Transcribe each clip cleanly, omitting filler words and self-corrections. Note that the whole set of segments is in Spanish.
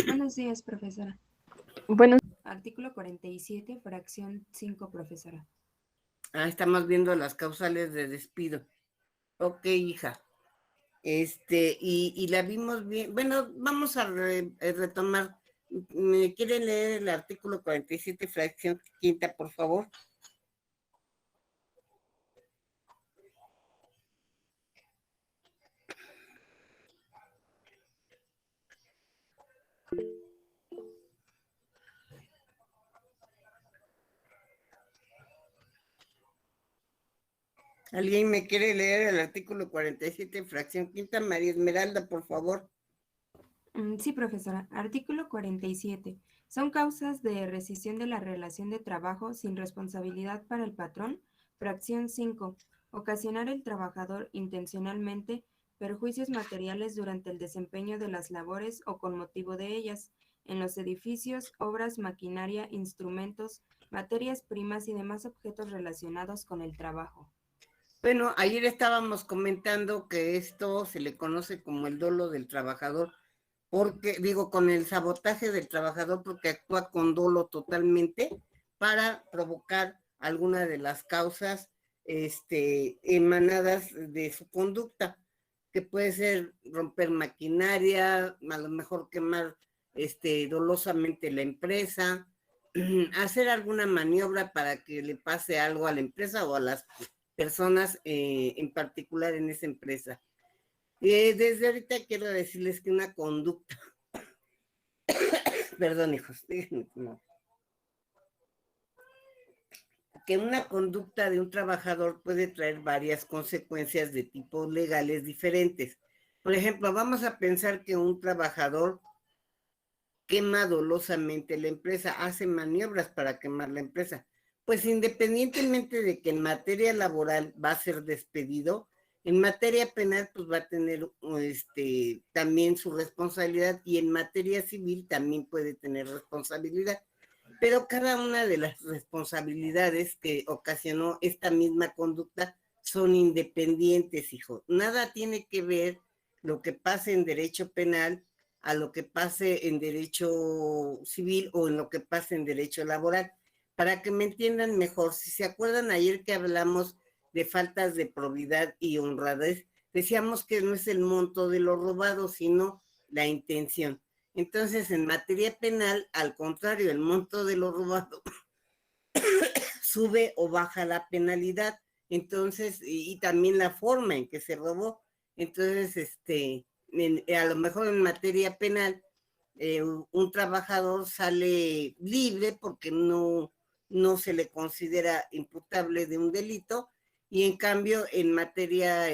Buenos días, profesora. Bueno, Artículo 47, fracción 5, profesora. Estamos viendo las causales de despido. Ok, hija. Y la vimos bien. Bueno, vamos a retomar. ¿Me quiere leer el artículo 47, fracción quinta, por favor? ¿Alguien me quiere leer el artículo 47, fracción quinta? María Esmeralda, por favor. Sí, profesora. Artículo 47. Son causas de rescisión de la relación de trabajo sin responsabilidad para el patrón. Fracción 5. Ocasionar el trabajador intencionalmente perjuicios materiales durante el desempeño de las labores o con motivo de ellas, en los edificios, obras, maquinaria, instrumentos, materias primas y demás objetos relacionados con el trabajo. Bueno, ayer estábamos comentando que esto se le conoce como el dolo del trabajador, porque digo, con el sabotaje del trabajador, porque actúa con dolo totalmente para provocar alguna de las causas emanadas de su conducta, que puede ser romper maquinaria, a lo mejor quemar dolosamente la empresa, hacer alguna maniobra para que le pase algo a la empresa o a las personas en particular en esa empresa. Desde ahorita quiero decirles que una conducta, perdón, hijos, que una conducta de un trabajador puede traer varias consecuencias de tipos legales diferentes. Por ejemplo, vamos a pensar que un trabajador quema dolosamente la empresa, hace maniobras para quemar la empresa. Pues independientemente de que en materia laboral va a ser despedido, en materia penal pues va a tener también su responsabilidad y en materia civil también puede tener responsabilidad. Pero cada una de las responsabilidades que ocasionó esta misma conducta son independientes, hijo. Nada tiene que ver lo que pase en derecho penal a lo que pase en derecho civil o en lo que pase en derecho laboral. Para que me entiendan mejor, si se acuerdan ayer que hablamos de faltas de probidad y honradez, decíamos que no es el monto de lo robado, sino la intención. Entonces, en materia penal, al contrario, el monto de lo robado sube o baja la penalidad. Entonces, y también la forma en que se robó. Entonces, a lo mejor en materia penal, un trabajador sale libre porque no se le considera imputable de un delito y en cambio en materia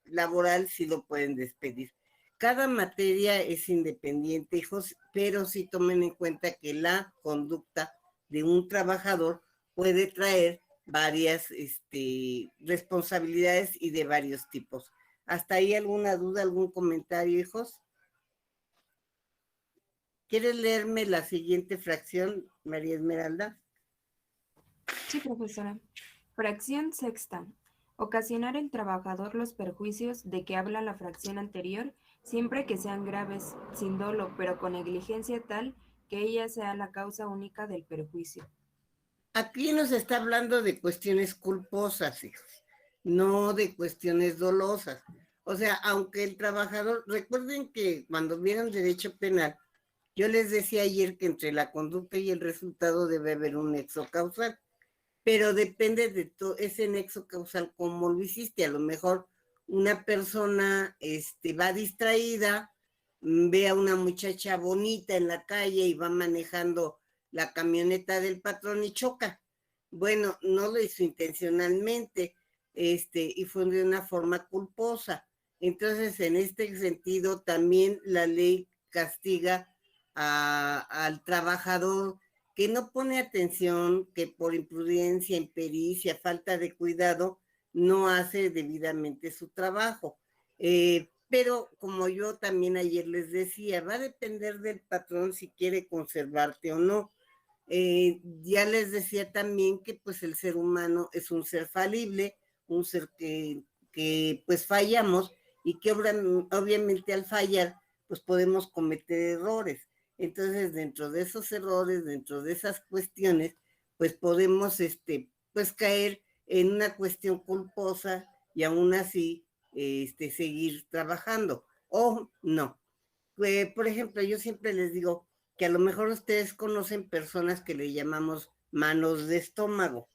laboral sí lo pueden despedir. Cada materia es independiente, hijos, pero sí tomen en cuenta que la conducta de un trabajador puede traer varias responsabilidades y de varios tipos. ¿Hasta ahí alguna duda, algún comentario, hijos? ¿Quieres leerme la siguiente fracción, María Esmeralda? Sí, profesora. Fracción sexta. Ocasionar el trabajador los perjuicios de que habla la fracción anterior, siempre que sean graves, sin dolo, pero con negligencia tal que ella sea la causa única del perjuicio. Aquí nos está hablando de cuestiones culposas, hijos, no de cuestiones dolosas. O sea, aunque el trabajador, recuerden que cuando vieron derecho penal, yo les decía ayer que entre la conducta y el resultado debe haber un nexo causal, pero depende de ese nexo causal, cómo lo hiciste. A lo mejor una persona va distraída, ve a una muchacha bonita en la calle y va manejando la camioneta del patrón y choca. Bueno, no lo hizo intencionalmente, y fue de una forma culposa. Entonces, en este sentido, también la ley castiga al trabajador que no pone atención, que por imprudencia, impericia, falta de cuidado, no hace debidamente su trabajo. Pero como yo también ayer les decía, va a depender del patrón si quiere conservarte o no. Ya les decía también que pues el ser humano es un ser falible, un ser que pues fallamos y que obviamente al fallar pues podemos cometer errores. Entonces, dentro de esos errores, dentro de esas cuestiones, pues podemos, pues caer en una cuestión culposa y aún así, seguir trabajando. O no. Por ejemplo, yo siempre les digo que a lo mejor ustedes conocen personas que le llamamos manos de estómago,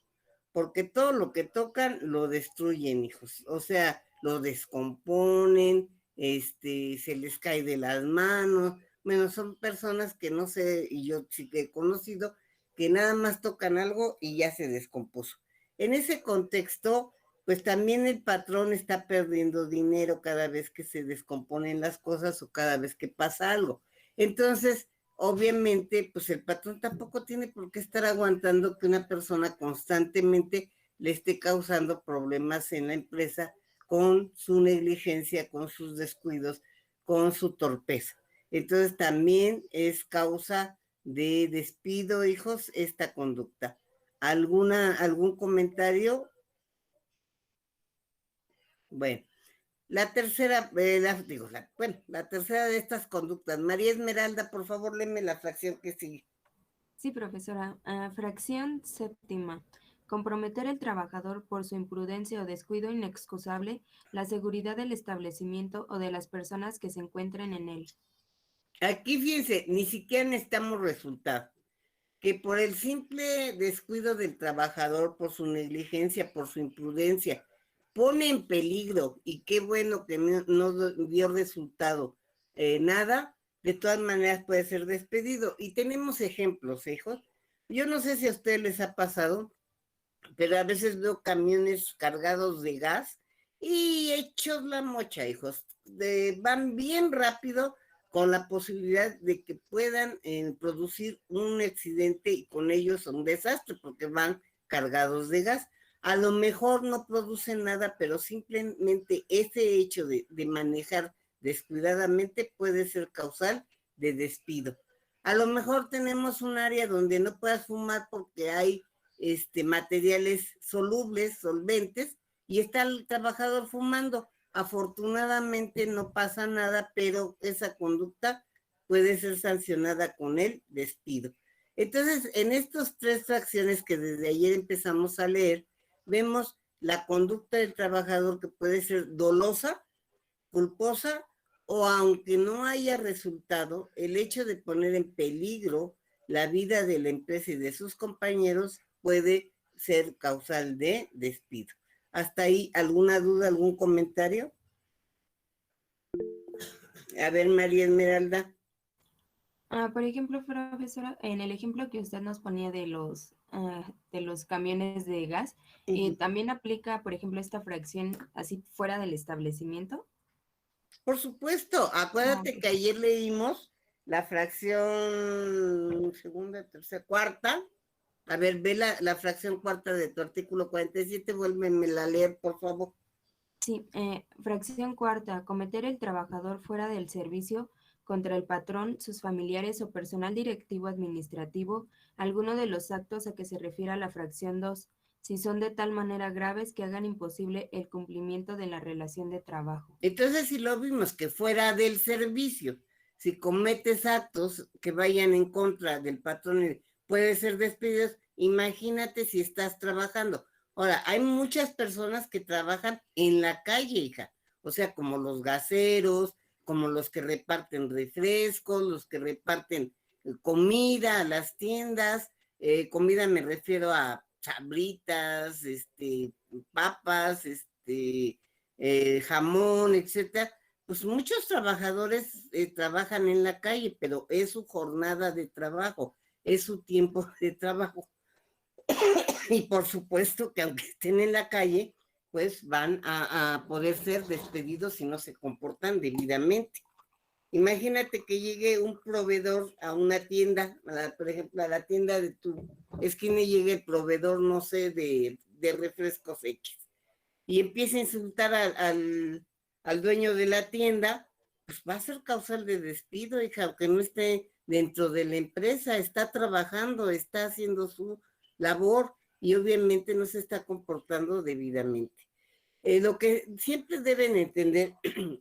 porque todo lo que tocan lo destruyen, hijos. O sea, lo descomponen, se les cae de las manos. Bueno, son personas que no sé, y yo sí que he conocido, que nada más tocan algo y ya se descompuso. En ese contexto, pues también el patrón está perdiendo dinero cada vez que se descomponen las cosas o cada vez que pasa algo. Entonces, obviamente, pues el patrón tampoco tiene por qué estar aguantando que una persona constantemente le esté causando problemas en la empresa con su negligencia, con sus descuidos, con su torpeza. Entonces también es causa de despido, hijos, esta conducta. ¿Algún comentario? Bueno, la tercera, la tercera de estas conductas. María Esmeralda, por favor, léeme la fracción que sigue. Sí, profesora. Fracción séptima. Comprometer el trabajador por su imprudencia o descuido inexcusable la seguridad del establecimiento o de las personas que se encuentren en él. Aquí fíjense, ni siquiera necesitamos resultado. Que por el simple descuido del trabajador, por su negligencia, por su imprudencia, pone en peligro, y qué bueno que no dio resultado nada, de todas maneras puede ser despedido. Y tenemos ejemplos, hijos. Yo no sé si a ustedes les ha pasado, pero a veces veo camiones cargados de gas y hechos la mocha, hijos. Van bien rápido con la posibilidad de que puedan producir un accidente y con ellos un desastre porque van cargados de gas. A lo mejor no producen nada, pero simplemente ese hecho de manejar descuidadamente puede ser causal de despido. A lo mejor tenemos un área donde no puedas fumar porque hay materiales solubles, solventes, y está el trabajador fumando. Afortunadamente no pasa nada, pero esa conducta puede ser sancionada con el despido. Entonces, en estas tres fracciones que desde ayer empezamos a leer, vemos la conducta del trabajador que puede ser dolosa, culposa, o aunque no haya resultado, el hecho de poner en peligro la vida de la empresa y de sus compañeros puede ser causal de despido. ¿Hasta ahí alguna duda, algún comentario? A ver, María Esmeralda. Por ejemplo, profesora, en el ejemplo que usted nos ponía de los camiones de gas, ¿también aplica, por ejemplo, esta fracción así fuera del establecimiento? Por supuesto, acuérdate que ayer leímos la fracción segunda, tercera, cuarta. A ver, ve la fracción cuarta de tu artículo 47, vuélvemela a leer, por favor. Sí, fracción cuarta, cometer el trabajador fuera del servicio contra el patrón, sus familiares o personal directivo administrativo, alguno de los actos a que se refiere la fracción 2, si son de tal manera graves que hagan imposible el cumplimiento de la relación de trabajo. Entonces, si lo vimos que fuera del servicio, si cometes actos que vayan en contra del patrón, puede ser despedidos, imagínate si estás trabajando. Ahora, hay muchas personas que trabajan en la calle, hija, o sea, como los gaseros, como los que reparten refrescos, los que reparten comida a las tiendas, comida me refiero a sabritas, papas, jamón, etcétera. Pues muchos trabajadores trabajan en la calle, pero es su jornada de trabajo, es su tiempo de trabajo. Y por supuesto que aunque estén en la calle, pues van a poder ser despedidos si no se comportan debidamente. Imagínate que llegue un proveedor a una tienda, por ejemplo, a la tienda de tu esquina y llegue el proveedor, no sé, de refrescos X, y empieza a insultar al dueño de la tienda, pues va a ser causal de despido, hija, aunque no esté dentro de la empresa, está trabajando, está haciendo su labor y obviamente no se está comportando debidamente. Lo que siempre deben entender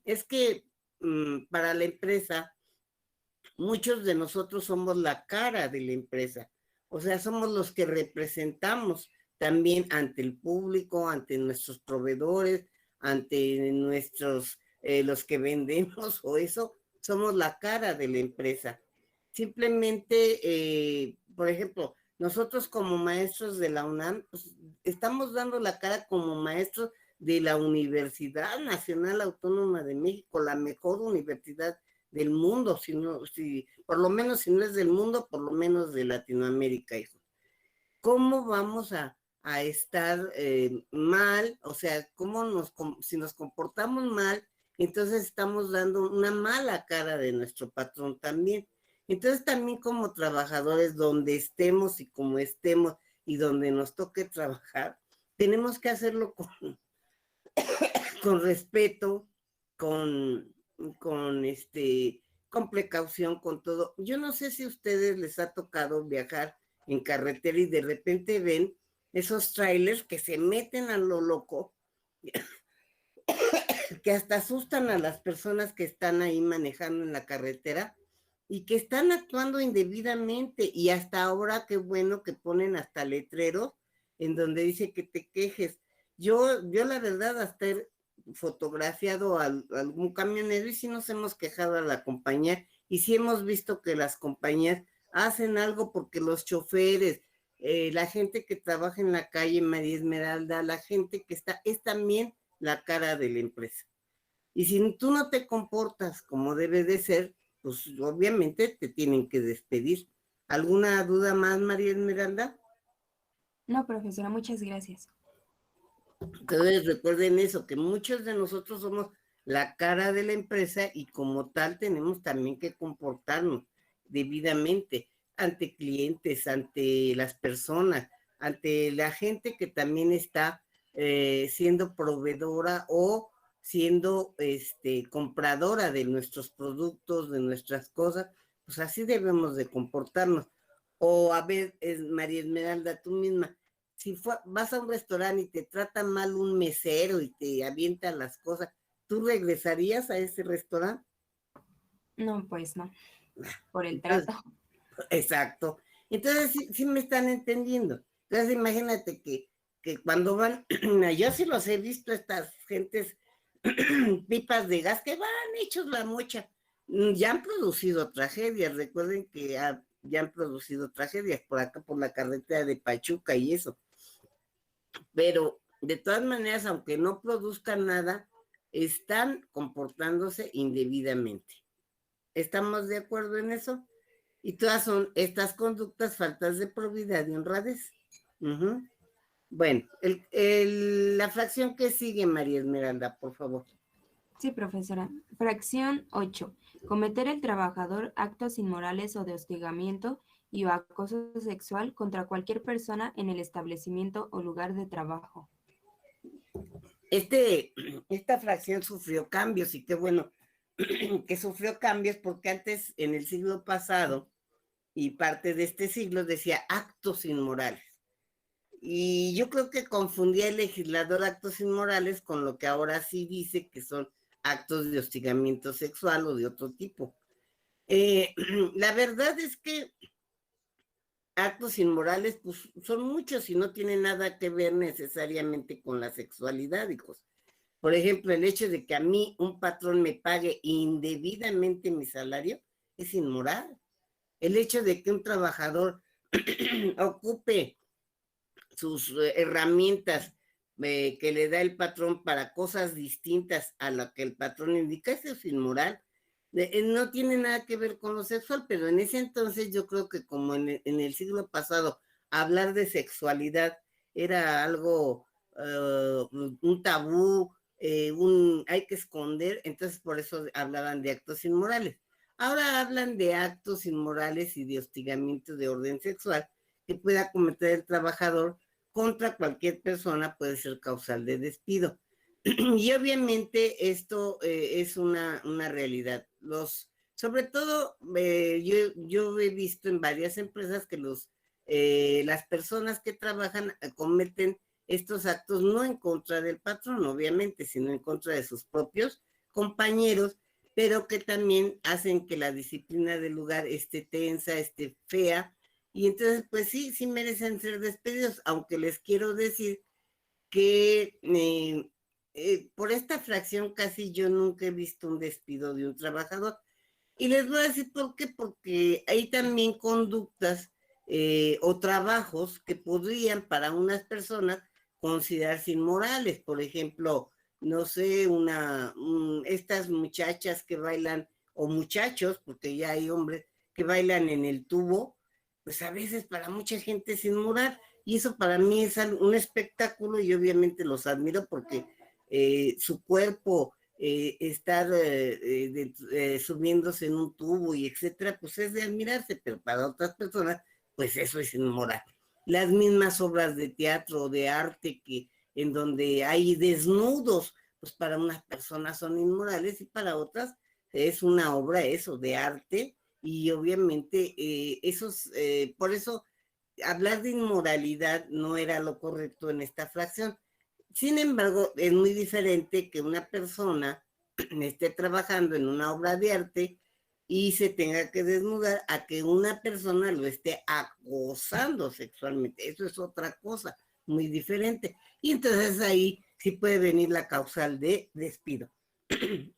es que para la empresa, muchos de nosotros somos la cara de la empresa, o sea, somos los que representamos también ante el público, ante nuestros proveedores, ante los que vendemos o eso, somos la cara de la empresa. Simplemente, por ejemplo, nosotros como maestros de la UNAM, pues, estamos dando la cara como maestros de la Universidad Nacional Autónoma de México, la mejor universidad del mundo, por lo menos si no es del mundo, por lo menos de Latinoamérica, hijo. ¿Cómo vamos a estar mal? O sea, si nos comportamos mal, entonces estamos dando una mala cara de nuestro patrón también. Entonces también como trabajadores, donde estemos y como estemos y donde nos toque trabajar, tenemos que hacerlo con respeto, con, con con precaución, con todo. Yo no sé si a ustedes les ha tocado viajar en carretera y de repente ven esos trailers que se meten a lo loco, que hasta asustan a las personas que están ahí manejando en la carretera y que están actuando indebidamente. Y hasta ahora, qué bueno que ponen hasta letreros en donde dice que te quejes. Yo la verdad, hasta he fotografiado a algún camionero y sí nos hemos quejado a la compañía y sí hemos visto que las compañías hacen algo porque los choferes, la gente que trabaja en la calle María Esmeralda, la gente que es también la cara de la empresa. Y si tú no te comportas como debe de ser, pues obviamente te tienen que despedir. ¿Alguna duda más, María Esmeralda? No, profesora, muchas gracias. Entonces recuerden eso, que muchos de nosotros somos la cara de la empresa y como tal tenemos también que comportarnos debidamente ante clientes, ante las personas, ante la gente que también está siendo proveedora o siendo compradora de nuestros productos, de nuestras cosas, pues así debemos de comportarnos. O a ver, María Esmeralda, tú misma, si vas a un restaurante y te trata mal un mesero y te avienta las cosas, ¿tú regresarías a ese restaurante? No, pues no, por el Entonces, trato. exacto. Entonces, sí me están entendiendo. Entonces, imagínate que cuando van, yo sí los he visto, estas gentes pipas de gas que van hechos la mocha. Ya han producido tragedias, recuerden que ya han producido tragedias por acá, por la carretera de Pachuca y eso. Pero de todas maneras, aunque no produzcan nada, están comportándose indebidamente. ¿Estamos de acuerdo en eso? Y todas son estas conductas faltas de probidad y honradez. Uh-huh. Bueno, la fracción que sigue, María Esmeralda, por favor. Sí, profesora. Fracción 8. Cometer el trabajador actos inmorales o de hostigamiento y o acoso sexual contra cualquier persona en el establecimiento o lugar de trabajo. Esta fracción sufrió cambios y qué bueno que sufrió cambios porque antes, en el siglo pasado y parte de este siglo, decía actos inmorales. Y yo creo que confundía el legislador actos inmorales con lo que ahora sí dice que son actos de hostigamiento sexual o de otro tipo. La verdad es que actos inmorales pues, son muchos y no tienen nada que ver necesariamente con la sexualidad, hijos. Por ejemplo, el hecho de que a mí un patrón me pague indebidamente mi salario es inmoral. El hecho de que un trabajador ocupe sus herramientas que le da el patrón para cosas distintas a lo que el patrón indica, eso es inmoral. No tiene nada que ver con lo sexual, pero en ese entonces yo creo que como en el siglo pasado hablar de sexualidad era algo, un tabú, hay que esconder, entonces por eso hablaban de actos inmorales. Ahora hablan de actos inmorales y de hostigamiento de orden sexual que pueda cometer el trabajador contra cualquier persona, puede ser causal de despido. Y obviamente esto es una realidad. Sobre todo, yo he visto en varias empresas que las personas que trabajan cometen estos actos no en contra del patrón, obviamente, sino en contra de sus propios compañeros, pero que también hacen que la disciplina del lugar esté tensa, esté fea, y entonces pues sí, sí merecen ser despedidos, aunque les quiero decir que por esta fracción casi yo nunca he visto un despido de un trabajador. Y les voy a decir por qué, porque hay también conductas o trabajos que podrían para unas personas considerarse inmorales. Por ejemplo, no sé, estas muchachas que bailan, o muchachos, porque ya hay hombres que bailan en el tubo, pues a veces para mucha gente es inmoral. Y eso para mí es un espectáculo y obviamente los admiro porque su cuerpo, estar subiéndose en un tubo y etcétera, pues es de admirarse, pero para otras personas, pues eso es inmoral. Las mismas obras de teatro o de arte que en donde hay desnudos, pues para unas personas son inmorales y para otras es una obra eso de arte y obviamente por eso hablar de inmoralidad no era lo correcto en esta fracción. Sin embargo, es muy diferente que una persona esté trabajando en una obra de arte y se tenga que desnudar a que una persona lo esté acosando sexualmente. Eso es otra cosa muy diferente. Y entonces ahí sí puede venir la causal de despido.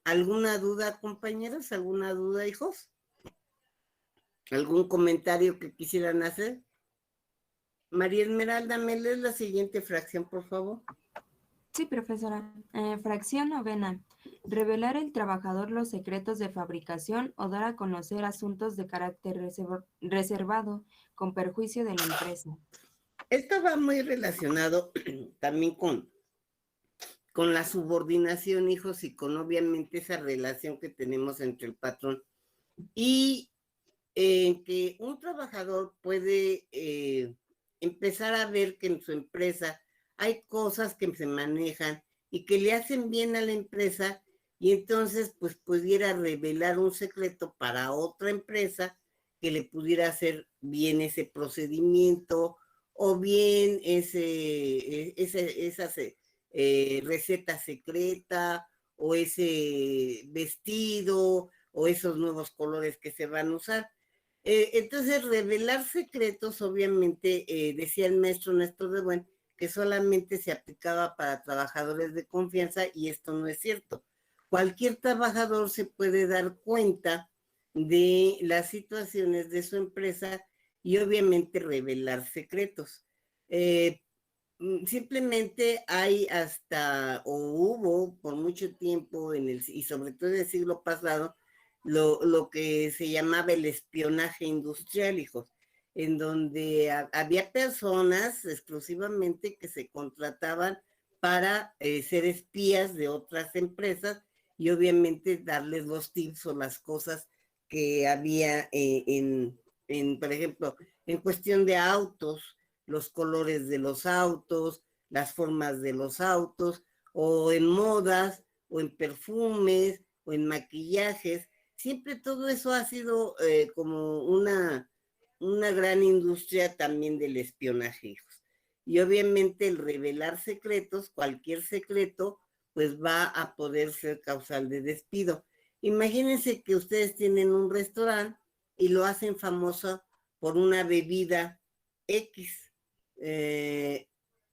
¿Alguna duda, compañeros? ¿Alguna duda, hijos? ¿Algún comentario que quisieran hacer? María Esmeralda, ¿me lees la siguiente fracción, por favor? Sí, profesora. Fracción novena. Revelar el trabajador los secretos de fabricación o dar a conocer asuntos de carácter reservado con perjuicio de la empresa. Esto va muy relacionado también con la subordinación, hijos, y con obviamente esa relación que tenemos entre el patrón y que un trabajador puede empezar a ver que en su empresa hay cosas que se manejan y que le hacen bien a la empresa y entonces pues pudiera revelar un secreto para otra empresa que le pudiera hacer bien ese procedimiento o bien esa receta secreta o ese vestido o esos nuevos colores que se van a usar. Entonces, revelar secretos, obviamente, decía el maestro Néstor de Buen, que solamente se aplicaba para trabajadores de confianza y esto no es cierto. Cualquier trabajador se puede dar cuenta de las situaciones de su empresa y obviamente revelar secretos. Simplemente hay hasta, o hubo por mucho tiempo, y sobre todo en el siglo pasado, lo que se llamaba el espionaje industrial, hijos, en donde había personas exclusivamente que se contrataban para ser espías de otras empresas y obviamente darles los tips o las cosas que había por ejemplo, en cuestión de autos, los colores de los autos, las formas de los autos, o en modas, o en perfumes, o en maquillajes. Siempre todo eso ha sido como una gran industria también del espionaje, hijos. Y obviamente el revelar secretos, cualquier secreto, pues va a poder ser causal de despido. Imagínense que ustedes tienen un restaurante y lo hacen famoso por una bebida X.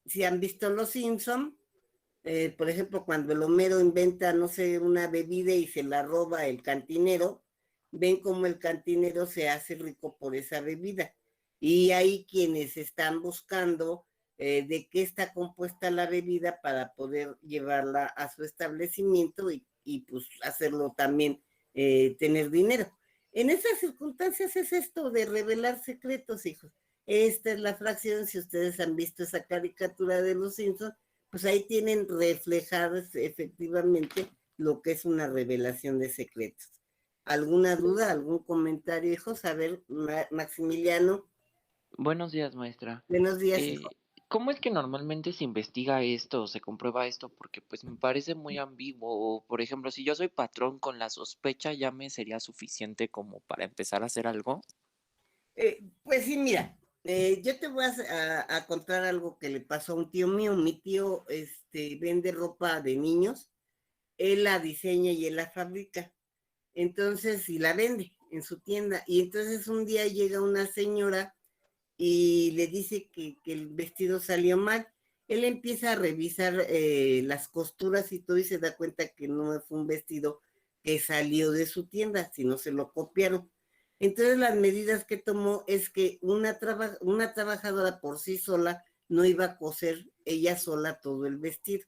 Si han visto Los Simpson, por ejemplo, cuando el Homero inventa, no sé, una bebida y se la roba el cantinero, ven cómo el cantinero se hace rico por esa bebida. Y hay quienes están buscando de qué está compuesta la bebida para poder llevarla a su establecimiento y pues hacerlo también tener dinero. En esas circunstancias es esto de revelar secretos, hijos. Esta es la fracción, si ustedes han visto esa caricatura de Los Simpsons, pues ahí tienen reflejadas efectivamente lo que es una revelación de secretos. ¿Alguna duda, algún comentario, hijos? A ver, Maximiliano, Buenos días, maestra. buenos días, hijo. Eh, ¿Cómo es que normalmente se investiga esto o se comprueba esto? Porque pues me parece muy ambiguo. O, por ejemplo, si yo soy patrón con la sospecha, ¿ya me sería suficiente como para empezar a hacer algo? Pues sí, mira, yo te voy a contar algo que le pasó a un tío mío. Mi tío vende ropa de niños, él la diseña y él la fabrica. Entonces, y la vende en su tienda. Y entonces un día llega una señora y le dice que el vestido salió mal. Él empieza a revisar las costuras y todo y se da cuenta que no fue un vestido que salió de su tienda, sino se lo copiaron. Entonces las medidas que tomó es que una trabajadora por sí sola no iba a coser ella sola todo el vestido,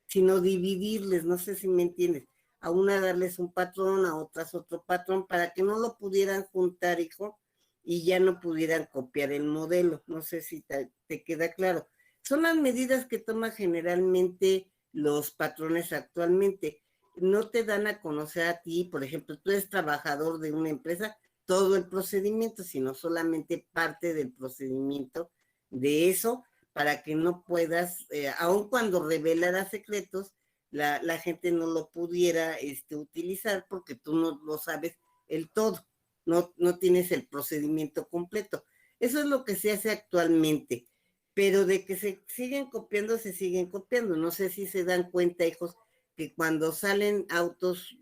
sino dividirles, no sé si me entiendes, a una darles un patrón, a otras otro patrón, para que no lo pudieran juntar, hijo, y ya no pudieran copiar el modelo. No sé si te queda claro. Son las medidas que toman generalmente los patrones actualmente. No te dan a conocer a ti, por ejemplo, tú eres trabajador de una empresa, todo el procedimiento, sino solamente parte del procedimiento de eso, para que no puedas, aun cuando revelara secretos, la gente no lo pudiera utilizar porque tú no lo sabes el todo, no tienes el procedimiento completo. Eso es lo que se hace actualmente, pero de que se siguen copiando, se siguen copiando. No sé si se dan cuenta, hijos, que cuando salen autos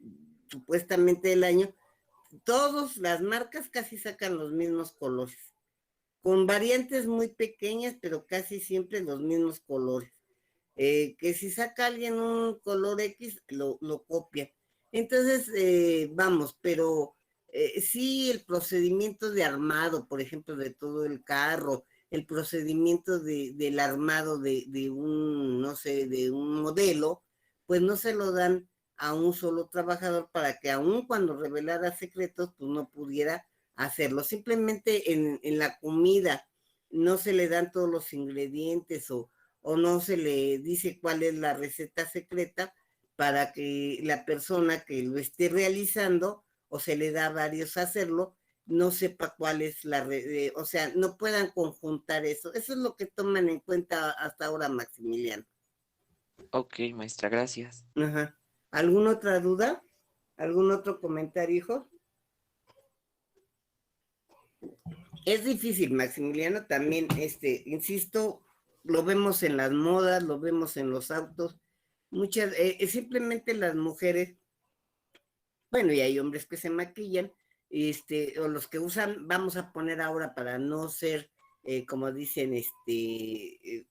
supuestamente del año, todas las marcas casi sacan los mismos colores, con variantes muy pequeñas, pero casi siempre los mismos colores. Que si saca alguien un color X, lo copia. Entonces, vamos, pero sí el procedimiento de armado, por ejemplo, de todo el carro, el procedimiento del armado de un, no sé, de un modelo, pues no se lo dan a un solo trabajador para que aun cuando revelara secretos, pues no pudiera hacerlo. Simplemente en la comida no se le dan todos los ingredientes o no se le dice cuál es la receta secreta para que la persona que lo esté realizando o se le da a varios a hacerlo, no sepa cuál es o sea, no puedan conjuntar eso. Eso es lo que toman en cuenta hasta ahora, Maximiliano. Ok, maestra, gracias. Ajá. ¿Alguna otra duda? ¿Algún otro comentario, hijo? Es difícil, Maximiliano, también, insisto, lo vemos en las modas, lo vemos en los autos, muchas, simplemente las mujeres, bueno, y hay hombres que se maquillan, o los que usan, vamos a poner ahora para no ser, como dicen,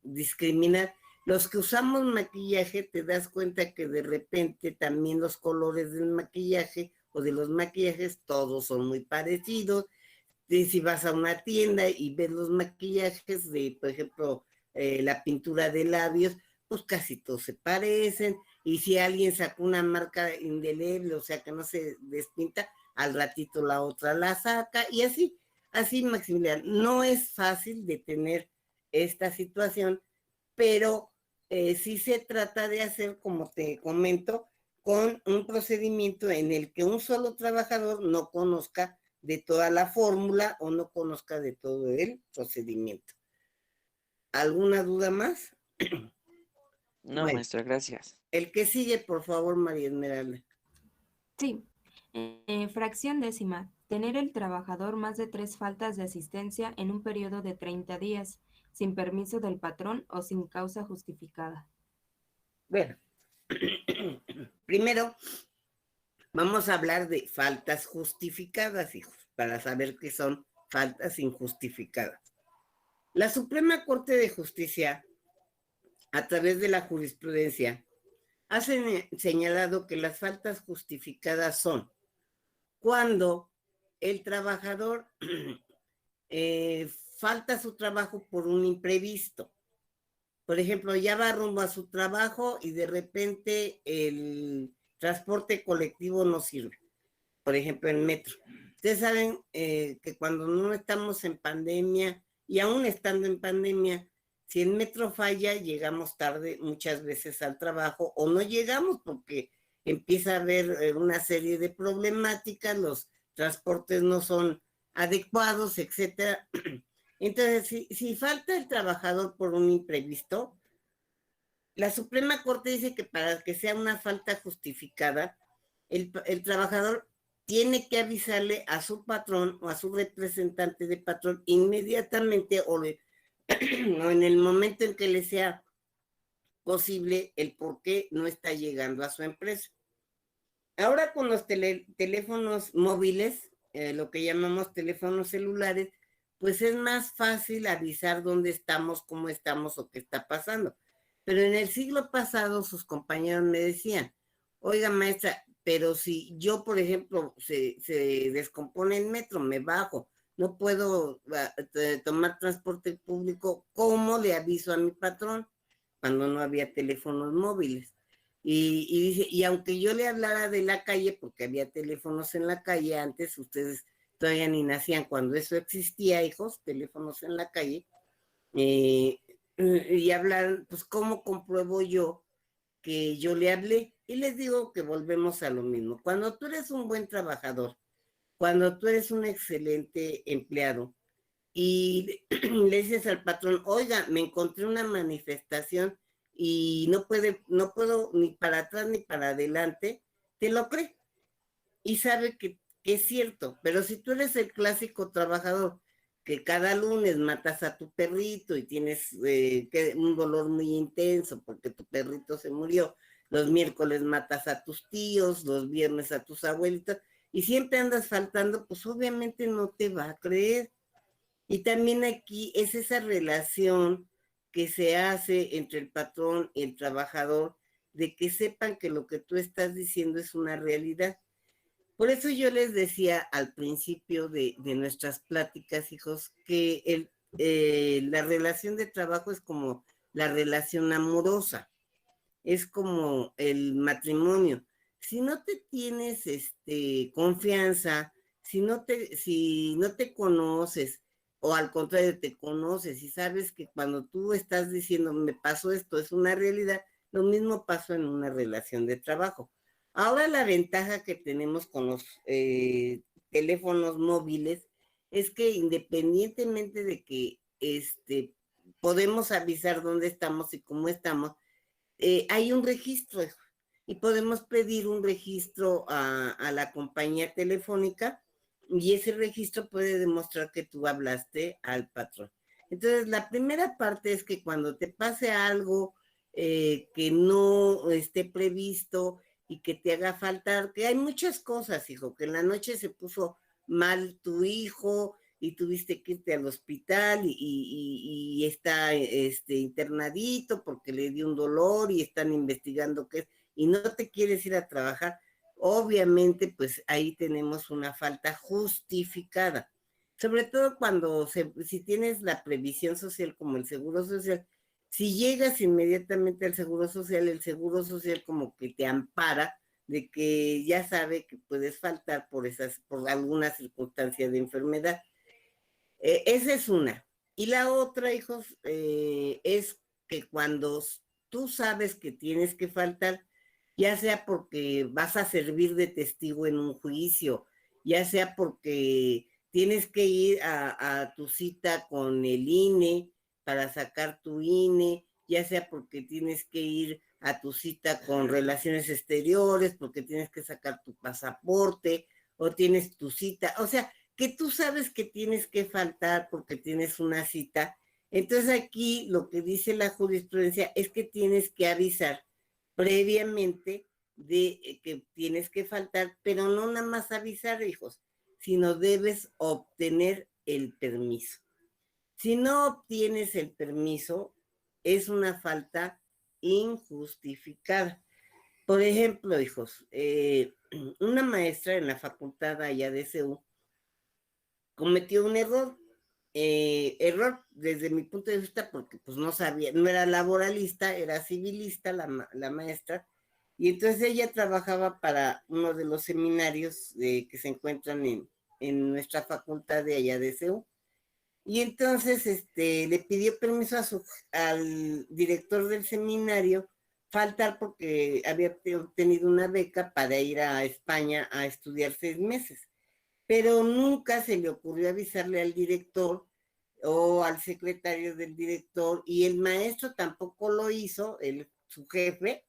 discriminar, los que usamos maquillaje, te das cuenta que de repente también los colores del maquillaje o de los maquillajes, todos son muy parecidos. Si vas a una tienda y ves los maquillajes de, por ejemplo, la pintura de labios, pues casi todos se parecen. Y si alguien sacó una marca indeleble, o sea que no se despinta, al ratito la otra la saca y así, Maximiliano. No es fácil detener esta situación, pero sí se trata de hacer, como te comento, con un procedimiento en el que un solo trabajador no conozca de toda la fórmula o no conozca de todo el procedimiento. ¿Alguna duda más? No, Bueno, maestra, gracias. el que sigue, por favor, María Esmeralda. Sí. Fracción décima. Tener el trabajador más de 3 faltas de asistencia en un periodo de 30 días, sin permiso del patrón o sin causa justificada. Bueno, primero vamos a hablar de faltas justificadas, hijos, para saber qué son faltas injustificadas. La Suprema Corte de Justicia, a través de la jurisprudencia, ha señalado que las faltas justificadas son cuando el trabajador falta su trabajo por un imprevisto. Por ejemplo, ya va rumbo a su trabajo y de repente el transporte colectivo no sirve. Por ejemplo, el metro. Ustedes saben que cuando no estamos en pandemia y aún estando en pandemia, si el metro falla, llegamos tarde muchas veces al trabajo o no llegamos porque empieza a haber una serie de problemáticas, los transportes no son adecuados, etcétera. Entonces, si falta el trabajador por un imprevisto, la Suprema Corte dice que para que sea una falta justificada, el trabajador tiene que avisarle a su patrón o a su representante de patrón inmediatamente o en el momento en que le sea posible el por qué no está llegando a su empresa. Ahora con los teléfonos móviles, lo que llamamos teléfonos celulares, pues es más fácil avisar dónde estamos, cómo estamos o qué está pasando. Pero en el siglo pasado sus compañeros me decían, oiga maestra, pero si yo, por ejemplo, se descompone el metro, me bajo, no puedo tomar transporte público, ¿cómo le aviso a mi patrón cuando no había teléfonos móviles? Y dice, y aunque yo le hablara de la calle, porque había teléfonos en la calle antes, ustedes todavía ni nacían cuando eso existía, hijos, teléfonos en la calle, eh, y hablar, pues, ¿cómo compruebo yo que yo le hablé? Y les digo que volvemos a lo mismo. Cuando tú eres un buen trabajador, cuando tú eres un excelente empleado y le dices al patrón, oiga, me encontré una manifestación y no puedo ni para atrás ni para adelante, te lo cree y sabe que es cierto. Pero si tú eres el clásico trabajador que cada lunes matas a tu perrito y tienes un dolor muy intenso porque tu perrito se murió, los miércoles matas a tus tíos, los viernes a tus abuelitos y siempre andas faltando, pues obviamente no te va a creer. Y también aquí es esa relación que se hace entre el patrón y el trabajador, de que sepan que lo que tú estás diciendo es una realidad. Por eso yo les decía al principio de nuestras pláticas, hijos, que la relación de trabajo es como la relación amorosa, es como el matrimonio. Si no te tienes confianza, si no te conoces, o al contrario te conoces y sabes que cuando tú estás diciendo me pasó esto, es una realidad, lo mismo pasó en una relación de trabajo. Ahora la ventaja que tenemos con los teléfonos móviles es que independientemente de que podemos avisar dónde estamos y cómo estamos, hay un registro y podemos pedir un registro a la compañía telefónica y ese registro puede demostrar que tú hablaste al patrón. Entonces, la primera parte es que cuando te pase algo que no esté previsto y que te haga faltar, que hay muchas cosas, hijo, que en la noche se puso mal tu hijo y tuviste que irte al hospital y está internadito porque le dio un dolor y están investigando qué es, y no te quieres ir a trabajar, obviamente pues ahí tenemos una falta justificada. Sobre todo cuando si tienes la previsión social como el seguro social, si llegas inmediatamente al seguro social, el seguro social como que te ampara de que ya sabe que puedes faltar por alguna circunstancia de enfermedad. Esa es una. Y la otra, hijos, es que cuando tú sabes que tienes que faltar, ya sea porque vas a servir de testigo en un juicio, ya sea porque tienes que ir a tu cita con el INE para sacar tu INE, ya sea porque tienes que ir a tu cita con Relaciones Exteriores, porque tienes que sacar tu pasaporte o tienes tu cita, o sea, que tú sabes que tienes que faltar porque tienes una cita. Entonces aquí lo que dice la jurisprudencia es que tienes que avisar previamente de que tienes que faltar, pero no nada más avisar, hijos, sino debes obtener el permiso. Si no obtienes el permiso, es una falta injustificada. Por ejemplo, hijos, una maestra en la facultad allá de CEU cometió un error. Error desde mi punto de vista porque pues no sabía, no era laboralista, era civilista la maestra, y entonces ella trabajaba para uno de los seminarios que se encuentran en nuestra facultad de allá de CEU. Y entonces le pidió permiso al director del seminario faltar porque había obtenido una beca para ir a España a estudiar 6 meses, pero nunca se le ocurrió avisarle al director o al secretario del director, y el maestro tampoco lo hizo, su jefe,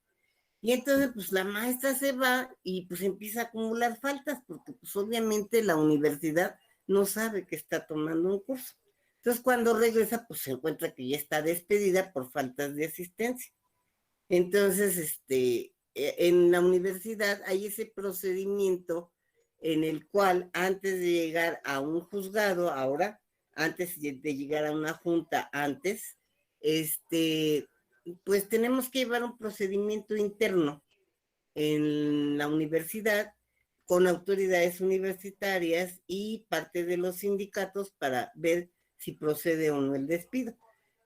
y entonces pues la maestra se va y pues empieza a acumular faltas, porque pues obviamente la universidad no sabe que está tomando un curso. Entonces cuando regresa pues se encuentra que ya está despedida por faltas de asistencia. Entonces, en la universidad hay ese procedimiento en el cual antes de llegar a un juzgado, ahora, antes de llegar a una junta, antes, pues tenemos que llevar un procedimiento interno en la universidad con autoridades universitarias y parte de los sindicatos para ver si procede o no el despido.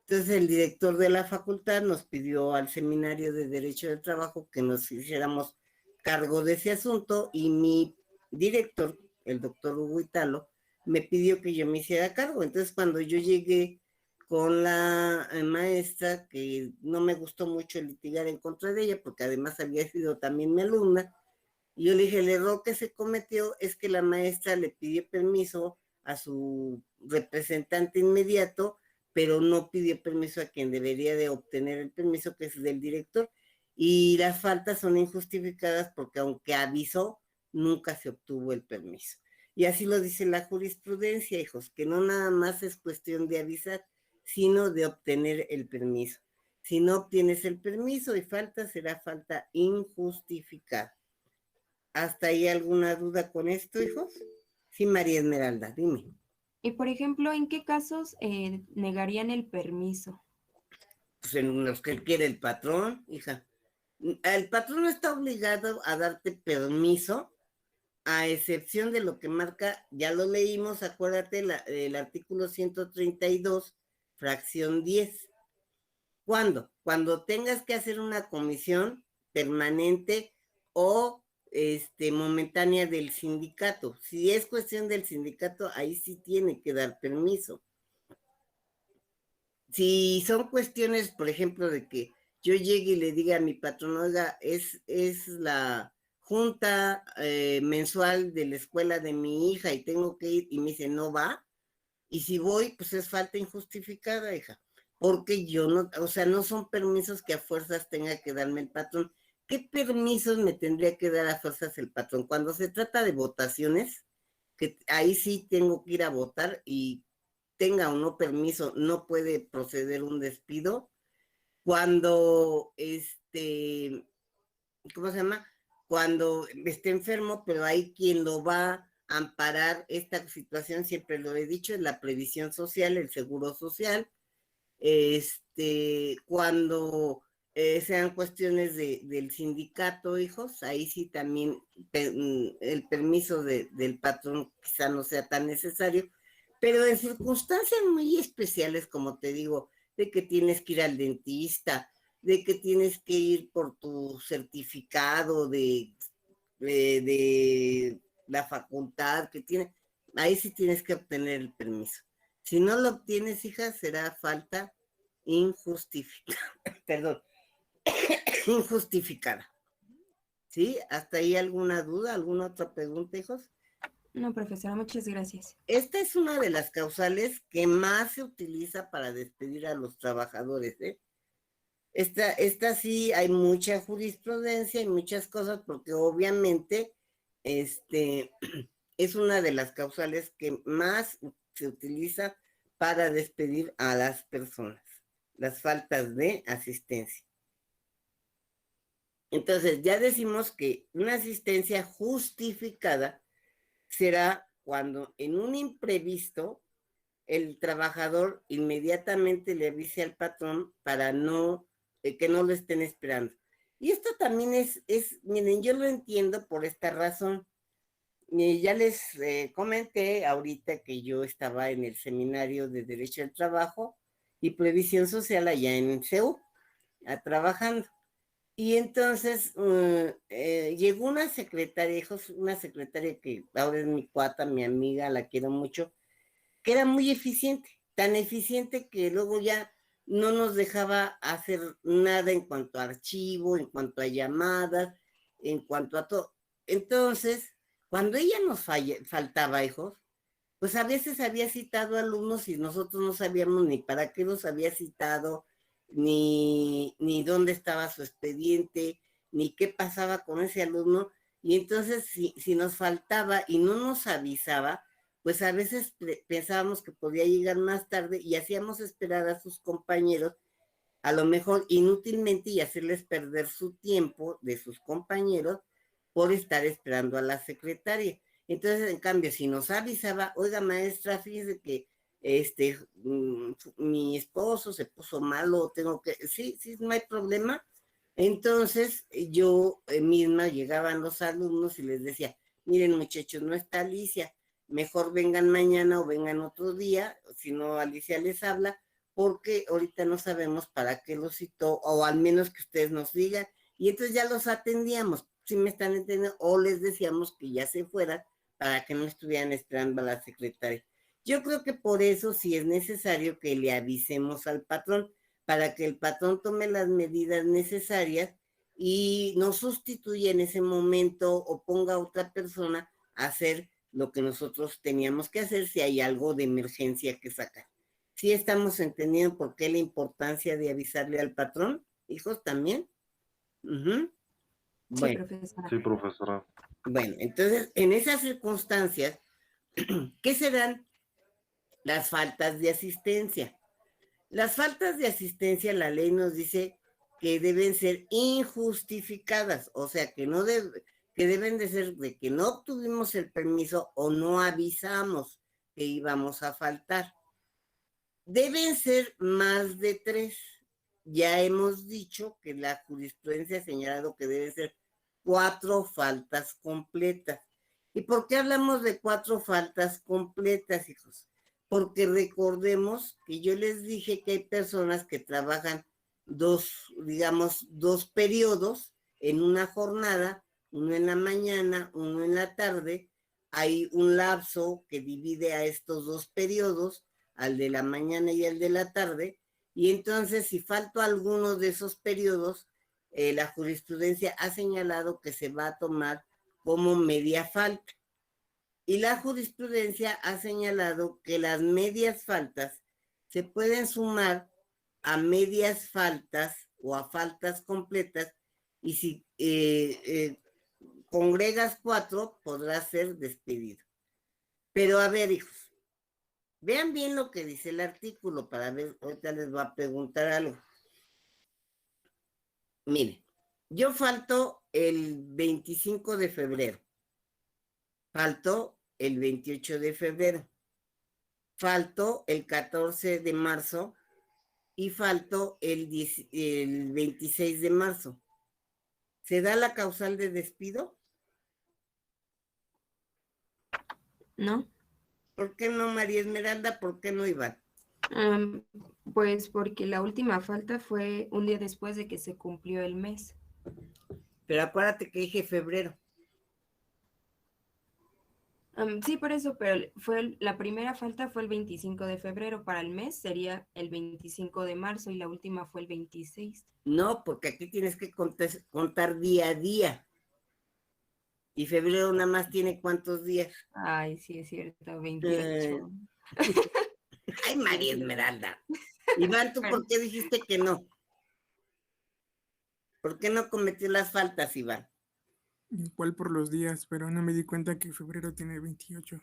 Entonces el director de la facultad nos pidió al seminario de Derecho del Trabajo que nos hiciéramos cargo de ese asunto y mi director, el doctor Hugo Italo, me pidió que yo me hiciera cargo. Entonces cuando yo llegué con la maestra, que no me gustó mucho litigar en contra de ella, porque además había sido también mi alumna, y yo le dije, el error que se cometió es que la maestra le pidió permiso a su representante inmediato, pero no pidió permiso a quien debería de obtener el permiso, que es del director, y las faltas son injustificadas porque aunque avisó, nunca se obtuvo el permiso. Y así lo dice la jurisprudencia, hijos, que no nada más es cuestión de avisar, sino de obtener el permiso. Si no obtienes el permiso y falta, será falta injustificada. ¿Hasta ahí alguna duda con esto, hijos? Sí, María Esmeralda, dime. Y por ejemplo, ¿en qué casos negarían el permiso? Pues en los que quiere el patrón, hija. El patrón no está obligado a darte permiso, a excepción de lo que marca, ya lo leímos, acuérdate, el artículo 132, fracción 10. ¿Cuándo? Cuando tengas que hacer una comisión permanente o momentánea del sindicato. Si es cuestión del sindicato, ahí sí tiene que dar permiso. Si son cuestiones, por ejemplo, de que yo llegue y le diga a mi patrón, oiga, es la junta mensual de la escuela de mi hija y tengo que ir, y me dice, no va, y si voy, pues es falta injustificada, hija, porque yo no, o sea, no son permisos que a fuerzas tenga que darme el patrón. ¿Qué permisos me tendría que dar a fuerzas el patrón? Cuando se trata de votaciones, que ahí sí tengo que ir a votar y tenga o no permiso, no puede proceder un despido. Cuando, ¿cómo se llama? Cuando esté enfermo, pero hay quien lo va a amparar esta situación, siempre lo he dicho, es la previsión social, el seguro social. Cuando sean cuestiones del sindicato, hijos, ahí sí también el permiso del patrón quizá no sea tan necesario, pero en circunstancias muy especiales, como te digo, de que tienes que ir al dentista, de que tienes que ir por tu certificado de la facultad que tiene, ahí sí tienes que obtener el permiso. Si no lo obtienes, hija, será falta injustificada, perdón, injustificada. ¿Sí? ¿Hasta ahí alguna duda, alguna otra pregunta, hijos? No, profesora, muchas gracias. Esta es una de las causales que más se utiliza para despedir a los trabajadores, ¿eh? Esta sí hay mucha jurisprudencia y muchas cosas, porque obviamente es una de las causales que más se utiliza para despedir a las personas, las faltas de asistencia. Entonces, ya decimos que una asistencia justificada será cuando en un imprevisto el trabajador inmediatamente le avise al patrón para que no lo estén esperando. Y esto también miren, yo lo entiendo por esta razón. Ya les comenté ahorita que yo estaba en el seminario de Derecho del Trabajo y Previsión Social allá en CEU, trabajando. Y entonces llegó una secretaria, hijos, una secretaria que ahora es mi cuata, mi amiga, la quiero mucho, que era muy eficiente, tan eficiente que luego ya no nos dejaba hacer nada en cuanto a archivo, en cuanto a llamadas, en cuanto a todo. Entonces, cuando ella nos faltaba, hijos, pues a veces había citado alumnos y nosotros no sabíamos ni para qué los había citado, ni dónde estaba su expediente, ni qué pasaba con ese alumno. Y entonces, si nos faltaba y no nos avisaba, pues a veces pensábamos que podía llegar más tarde y hacíamos esperar a sus compañeros a lo mejor inútilmente y hacerles perder su tiempo de sus compañeros por estar esperando a la secretaria. Entonces, en cambio, si nos avisaba, oiga, maestra, fíjese que mi esposo se puso malo, tengo que, sí, no hay problema. Entonces, yo misma llegaban los alumnos y les decía, miren muchachos, no está Alicia, mejor vengan mañana o vengan otro día, si no Alicia les habla, porque ahorita no sabemos para qué los citó, o al menos que ustedes nos digan, y entonces ya los atendíamos, si me están entendiendo, o les decíamos que ya se fueran para que no estuvieran esperando a la secretaria. Yo creo que por eso sí es necesario que le avisemos al patrón, para que el patrón tome las medidas necesarias y nos sustituya en ese momento o ponga a otra persona a hacer lo que nosotros teníamos que hacer si hay algo de emergencia que sacar. ¿Sí estamos entendiendo por qué la importancia de avisarle al patrón, hijos, también? Sí, Bueno, profesora. Sí, profesora. bueno, entonces, en esas circunstancias, ¿qué serán las faltas de asistencia? Las faltas de asistencia, la ley nos dice que deben ser injustificadas, o sea, que deben de ser de que no obtuvimos el permiso o no avisamos que íbamos a faltar. Deben ser más de 3. Ya hemos dicho que la jurisprudencia ha señalado que deben ser 4 faltas completas. ¿Y por qué hablamos de 4 faltas completas, hijos? Porque recordemos que yo les dije que hay personas que trabajan dos periodos en una jornada, uno en la mañana, uno en la tarde. Hay un lapso que divide a estos 2 periodos, al de la mañana y al de la tarde, y entonces si falto alguno de esos periodos, la jurisprudencia ha señalado que se va a tomar como media falta. Y la jurisprudencia ha señalado que las medias faltas se pueden sumar a medias faltas o a faltas completas, y si congregas 4, podrás ser despedido. Pero a ver, hijos, vean bien lo que dice el artículo para ver, ahorita les voy a preguntar algo. Miren, yo falto el 25 de febrero, falto el 28 de febrero, falto el 14 de marzo y falto el 26 de marzo. ¿Se da la causal de despido? ¿No? ¿Por qué no, María Esmeralda? ¿Por qué no, Iván? Pues porque la última falta fue un día después de que se cumplió el mes. Pero acuérdate que dije febrero. Sí, por eso, pero la primera falta fue el 25 de febrero, para el mes sería el 25 de marzo y la última fue el 26. No, porque aquí tienes que contar día a día. Y febrero nada más tiene ¿cuántos días? Ay, sí, es cierto, 28. Ay, María Esmeralda. Iván, ¿tú por qué dijiste que no? ¿Por qué no cometió las faltas, Iván? Igual por los días, pero no me di cuenta que febrero tiene 28.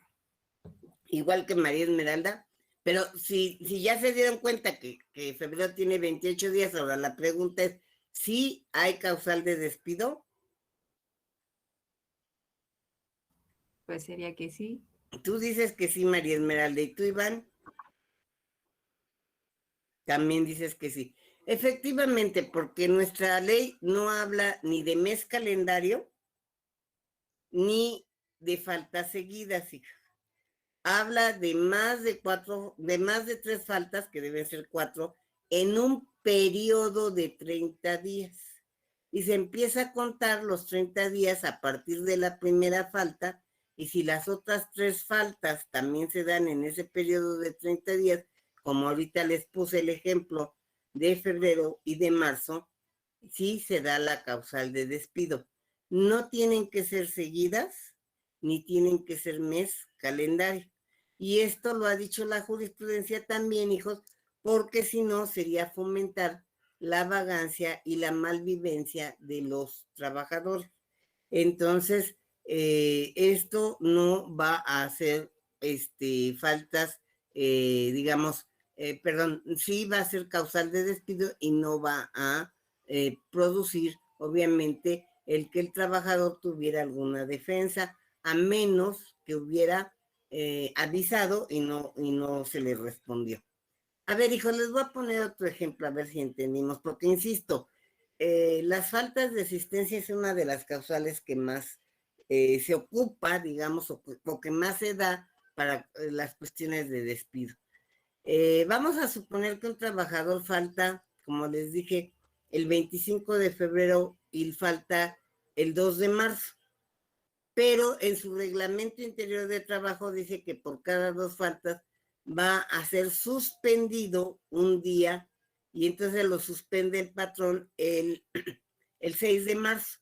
Igual que María Esmeralda. Pero si ya se dieron cuenta que febrero tiene 28 días, ahora la pregunta es, ¿sí hay causal de despido? Pues sería que sí. Tú dices que sí, María Esmeralda. ¿Y tú, Iván? También dices que sí. Efectivamente, porque nuestra ley no habla ni de mes calendario, ni de faltas seguidas, hija. Habla de más de 3 faltas, que deben ser 4, en un periodo de 30 días. Y se empieza a contar los 30 días a partir de la primera falta, y si las otras 3 faltas también se dan en ese periodo de 30 días, como ahorita les puse el ejemplo de febrero y de marzo, sí se da la causal de despido. No tienen que ser seguidas, ni tienen que ser mes calendario. Y esto lo ha dicho la jurisprudencia también, hijos, porque si no sería fomentar la vagancia y la malvivencia de los trabajadores. Entonces, esto no va a hacer faltas, digamos, perdón, sí va a ser causal de despido y no va a producir, obviamente, el que el trabajador tuviera alguna defensa, a menos que hubiera avisado y no se le respondió. A ver, hijos, les voy a poner otro ejemplo, a ver si entendimos, porque insisto, las faltas de asistencia es una de las causales que más se ocupa, digamos, o que más se da para las cuestiones de despido. Vamos a suponer que un trabajador falta, como les dije, el 25 de febrero y falta el 2 de marzo, pero en su reglamento interior de trabajo dice que por cada 2 faltas va a ser suspendido un día y entonces lo suspende el patrón el 6 de marzo.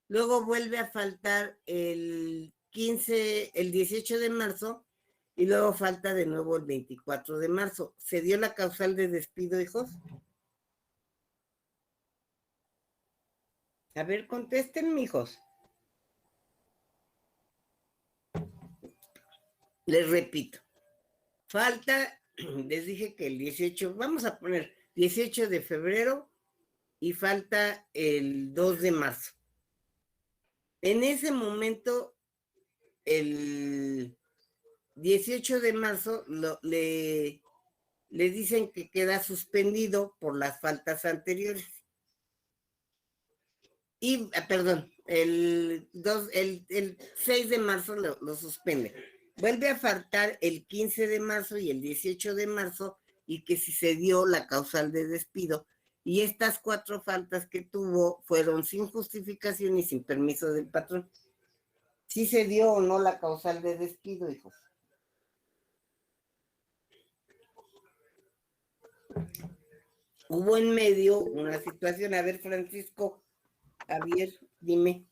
Luego vuelve a faltar el 18 de marzo y luego falta de nuevo el 24 de marzo. ¿Se dio la causal de despido, hijos? A ver, contesten, mijos. Les repito. Falta, les dije que el 18, vamos a poner 18 de febrero y falta el 2 de marzo. En ese momento, el 18 de marzo le dicen que queda suspendido por las faltas anteriores. Y, perdón, el 6 de marzo lo suspende. Vuelve a faltar el 15 de marzo y el 18 de marzo, y que si se dio la causal de despido. Y estas 4 faltas que tuvo fueron sin justificación y sin permiso del patrón. ¿Sí se dio o no la causal de despido, hijos? Hubo en medio una situación. A ver, Francisco, Javier, dime.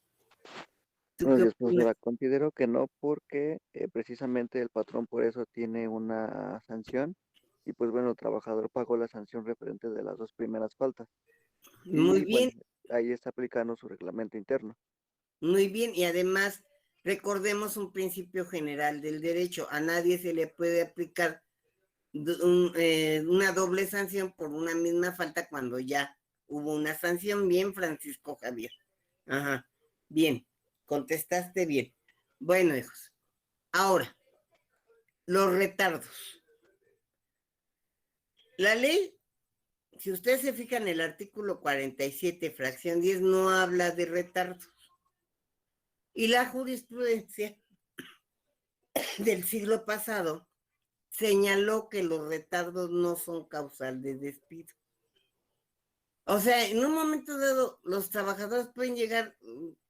Buenos días, profesora. Considero que no, porque precisamente el patrón por eso tiene una sanción y pues bueno, el trabajador pagó la sanción referente de las 2 primeras faltas. Muy Y bien. bueno, ahí está aplicando su reglamento interno. Muy bien, y además recordemos un principio general del derecho. A nadie se le puede aplicar una doble sanción por una misma falta cuando ya hubo una sanción. Bien, Francisco Javier. Ajá, bien, contestaste bien. Bueno, hijos, ahora, los retardos. La ley, si ustedes se fijan en el artículo 47, fracción 10, no habla de retardos. Y la jurisprudencia del siglo pasado señaló que los retardos no son causal de despido. O sea, en un momento dado, los trabajadores pueden llegar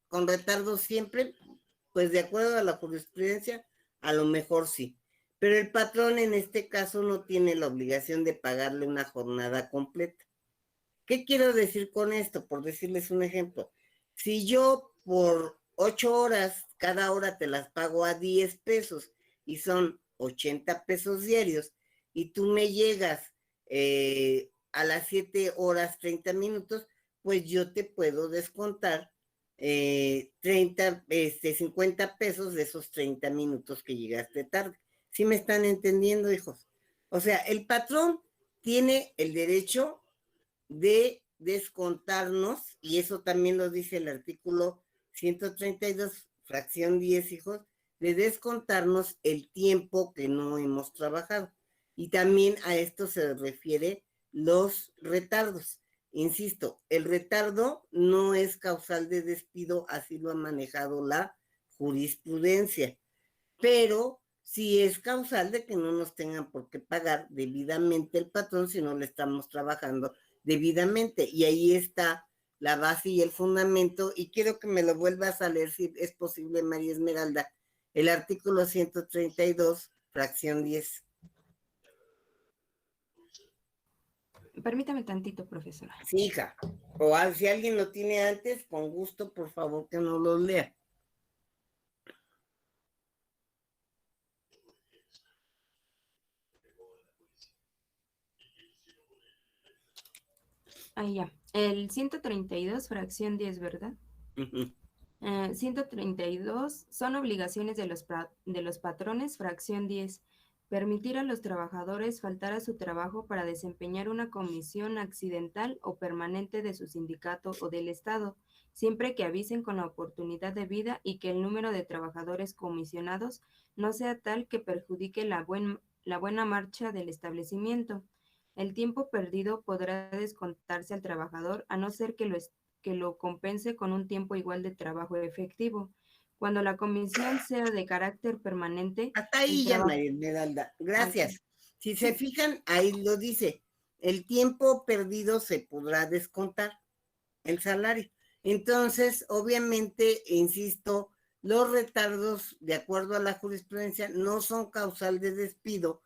con retardos siempre, pues de acuerdo a la jurisprudencia, a lo mejor sí. Pero el patrón en este caso no tiene la obligación de pagarle una jornada completa. ¿Qué quiero decir con esto? Por decirles un ejemplo. Si yo por 8 horas, cada hora te las pago a 10 pesos y son 80 pesos diarios, y tú me llegas a las 7 horas 30 minutos, pues yo te puedo descontar 50 pesos de esos 30 minutos que llegaste tarde. ¿Sí me están entendiendo, hijos? O sea, el patrón tiene el derecho de descontarnos, y eso también lo dice el artículo 132, fracción 10, hijos, de descontarnos el tiempo que no hemos trabajado. Y también a esto se refiere los retardos. Insisto, el retardo no es causal de despido, así lo ha manejado la jurisprudencia, pero sí es causal de que no nos tengan por qué pagar debidamente el patrón si no le estamos trabajando debidamente. Y ahí está la base y el fundamento, y quiero que me lo vuelvas a leer si es posible, María Esmeralda, el artículo 132, fracción 10. Permítame tantito, profesora. Sí, hija. O si alguien lo tiene antes, con gusto, por favor, que no lo lea. Ahí ya. El 132, fracción 10, ¿verdad? 132 son obligaciones de los patrones, fracción 10. Permitir a los trabajadores faltar a su trabajo para desempeñar una comisión accidental o permanente de su sindicato o del Estado, siempre que avisen con la oportunidad debida y que el número de trabajadores comisionados no sea tal que perjudique la buena marcha del establecimiento. El tiempo perdido podrá descontarse al trabajador a no ser que lo compense con un tiempo igual de trabajo efectivo. Cuando la comisión sea de carácter permanente, Hasta el ahí ya, trabajo... María Esmeralda. Gracias. Ok. Si se fijan, ahí lo dice. El tiempo perdido se podrá descontar el salario. Entonces, obviamente, insisto, los retardos, de acuerdo a la jurisprudencia, no son causal de despido,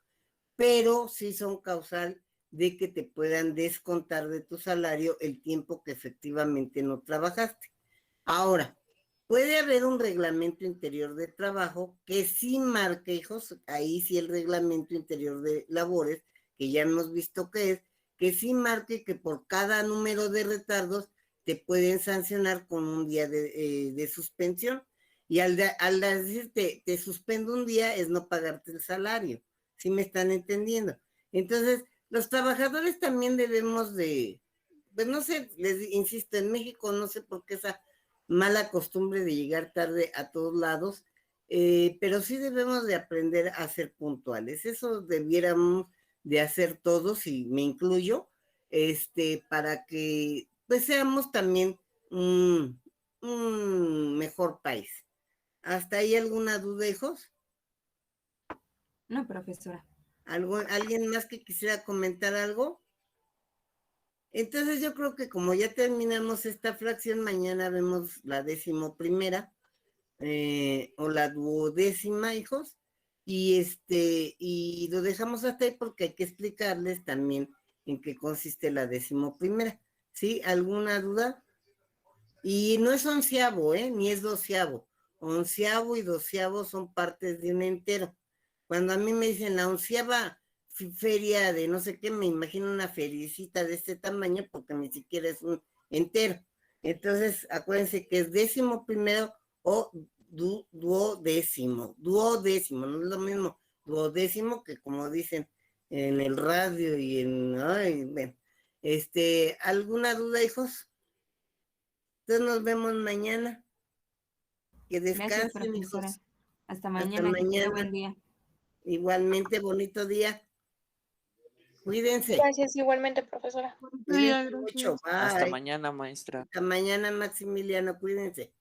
pero sí son causal de que te puedan descontar de tu salario el tiempo que efectivamente no trabajaste. Ahora, puede haber un reglamento interior de trabajo que sí marque, hijos, ahí sí el reglamento interior de labores, que ya hemos visto que sí marque que por cada número de retardos te pueden sancionar con un día de suspensión. Y al decirte, te suspendo un día, es no pagarte el salario. ¿Sí me están entendiendo? Entonces, los trabajadores también debemos pues no sé, les insisto, en México no sé por qué esa mala costumbre de llegar tarde a todos lados, pero sí debemos de aprender a ser puntuales. Eso debiéramos de hacer todos, y me incluyo, para que pues seamos también un mejor país. ¿Hasta ahí alguna duda, hijos? No, profesora. ¿Alguien más que quisiera comentar algo? Entonces yo creo que como ya terminamos esta fracción, mañana vemos la 11ª o la 12ª, hijos, y lo dejamos hasta ahí porque hay que explicarles también en qué consiste la 11ª. ¿Sí? ¿Alguna duda? Y no es 11avo, ni es 12avo. 11avo y 12avo son partes de un entero. Cuando a mí me dicen la 11ava feria de no sé qué, me imagino una feriecita de este tamaño porque ni siquiera es un entero. Entonces, acuérdense que es 11º o duodécimo, no es lo mismo duodécimo que como dicen en el radio y ay, bueno, ¿alguna duda, hijos? Entonces nos vemos mañana. Que Gracias, descansen, profesora. hijos. Hasta Hasta mañana, que tenga buen mañana. día. Igualmente, bonito día. Cuídense. Gracias, igualmente, profesora. Cuídense mucho. Hasta Bye. mañana, maestra. Hasta mañana, Maximiliano. Cuídense.